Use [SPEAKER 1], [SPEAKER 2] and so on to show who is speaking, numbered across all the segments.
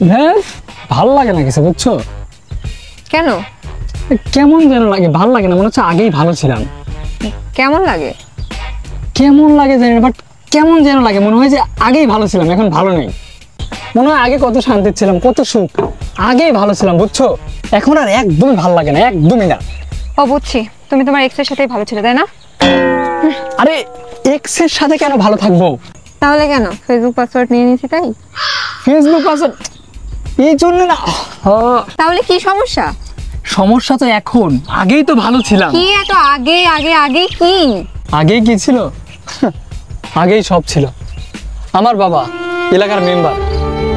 [SPEAKER 1] হ্যাঁ ভালো লাগে না কিছু, বুঝছো?
[SPEAKER 2] কেন?
[SPEAKER 1] কেমন যেন লাগে, ভালো লাগে না, মনে হচ্ছে আগেই ভালো ছিলাম।
[SPEAKER 2] কেমন লাগে?
[SPEAKER 1] কেমন লাগে জানি না, বাট কেমন যেন লাগে, মনে হয় যে আগেই ভালো ছিলাম, এখন ভালো নেই। মনে হয় আগে কত শান্তি ছিলাম, কত সুখ, আগেই ভালো ছিলাম, বুঝছো? এখন আর একদমই ভালো লাগে না, একদমই না।
[SPEAKER 2] ও বুঝছি, তুমি তোমার এক্সের সাথেই ভালো ছিলে, তাই না?
[SPEAKER 1] আরে এক্সের সাথে কেন ভালো থাকবো?
[SPEAKER 2] তাহলে কেন? ফেসবুক পাসওয়ার্ড নিয়ে নিয়েছি তাই?
[SPEAKER 1] ফেসবুক পাসওয়ার্ড এই জন্য না।
[SPEAKER 2] তাহলে কি সমস্যা?
[SPEAKER 1] সমস্যা তো এখন, আগেই তো ভালো ছিলাম।
[SPEAKER 2] কি এত আগে আগে আগে কি?
[SPEAKER 1] আগেই কি ছিল? আগেই সব ছিল। আমার বাবা এলাকার মেম্বার,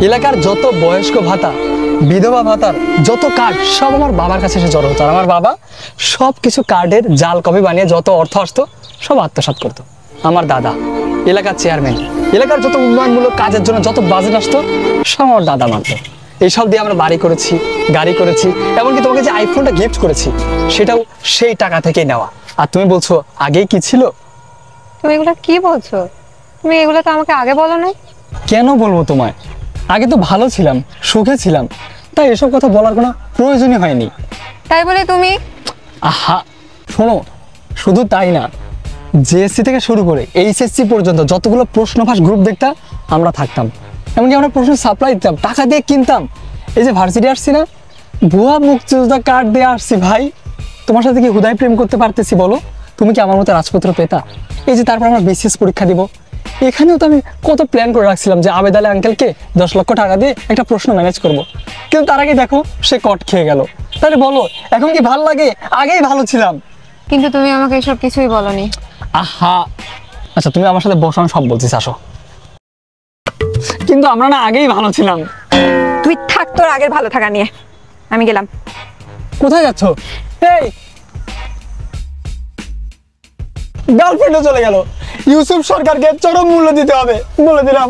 [SPEAKER 1] এলাকার যত বয়স্ক ভাতা, বিধবা ভাতার যত কার্ড সব আমার বাবার কাছে এসে জড়ো হতো। আর আমার বাবা সব কিছু কার্ডের জাল কপি বানিয়ে যত অর্থ আসতো সব আত্মসাৎ করতো। আমার দাদা এলাকার চেয়ারম্যান, এলাকার যত উন্নয়নমূলক কাজের জন্য যত বাজেট আসতো সব আমার দাদা মানতো। এইসব দিয়ে আমরা বাড়ি করেছি, গাড়ি করেছি, এমনকি তোমাকে যে আইফোনটা গিফট করেছি সেটাও সেই টাকা থেকেই নেওয়া। আর তুমি বলছো আগেই কি ছিল?
[SPEAKER 2] তুমি এগুলো কি বলছো? তুমি এগুলো তো আমাকে আগে বলো না।
[SPEAKER 1] কেন বলবো তোমায়? আগে তো ভালো ছিলাম, সুখে ছিলাম, তাই এসব কথা বলার কোনো প্রয়োজনই হয়নি।
[SPEAKER 2] তাই বলে তুমি?
[SPEAKER 1] আহা শোনো, শুধু তাই না, জিএসসি থেকে শুরু করে এইচএসসি পর্যন্ত যতগুলো প্রশ্নফাঁস গ্রুপ দেখতাম আমরা থাকতাম। এমনকি আমরা প্রশ্ন সাপ্লাই দিতাম, টাকা দিয়ে কিনতাম। এই যে ভার্সিটি আসছি না, ভুয়া মুক্তিযোদ্ধা কার্ড দিয়ে আসছি ভাই। তোমার সাথে কি হুদায় প্রেম করতে পারতেছি বলো? তুমি কি আমার মতো রাজপত্র পেতা? এই যে তারপর আমরা বিসিএস পরীক্ষা দিব, এখানেও তো আমি কত প্ল্যান করে রাখছিলাম যে আবেদ আলী আঙ্কেলকে 10 লক্ষ টাকা দিয়ে একটা প্রশ্ন ম্যানেজ করব। কিন্তু তার আগে দেখো সে কট খেয়ে গেল। তাহলে বলো এখন কি ভালো লাগে? আগেই ভালো ছিলাম।
[SPEAKER 2] কিন্তু তুমি আমাকে এসব কিছুই বলনি।
[SPEAKER 1] আহা আচ্ছা তুমি আমার সাথে বসো, আমি সব বলছিস, আসো। কিন্তু আমরা না আগেই ভালো ছিলাম।
[SPEAKER 2] তুই থাক তোর আগের ভালো থাকা নিয়ে, আমি গেলাম।
[SPEAKER 1] কোথায় যাচ্ছ? এই গার্লফ্রেন্ডও চলে গেল। ইউসুফ সরকারকে চরম মূল্য দিতে হবে বলে দিলাম।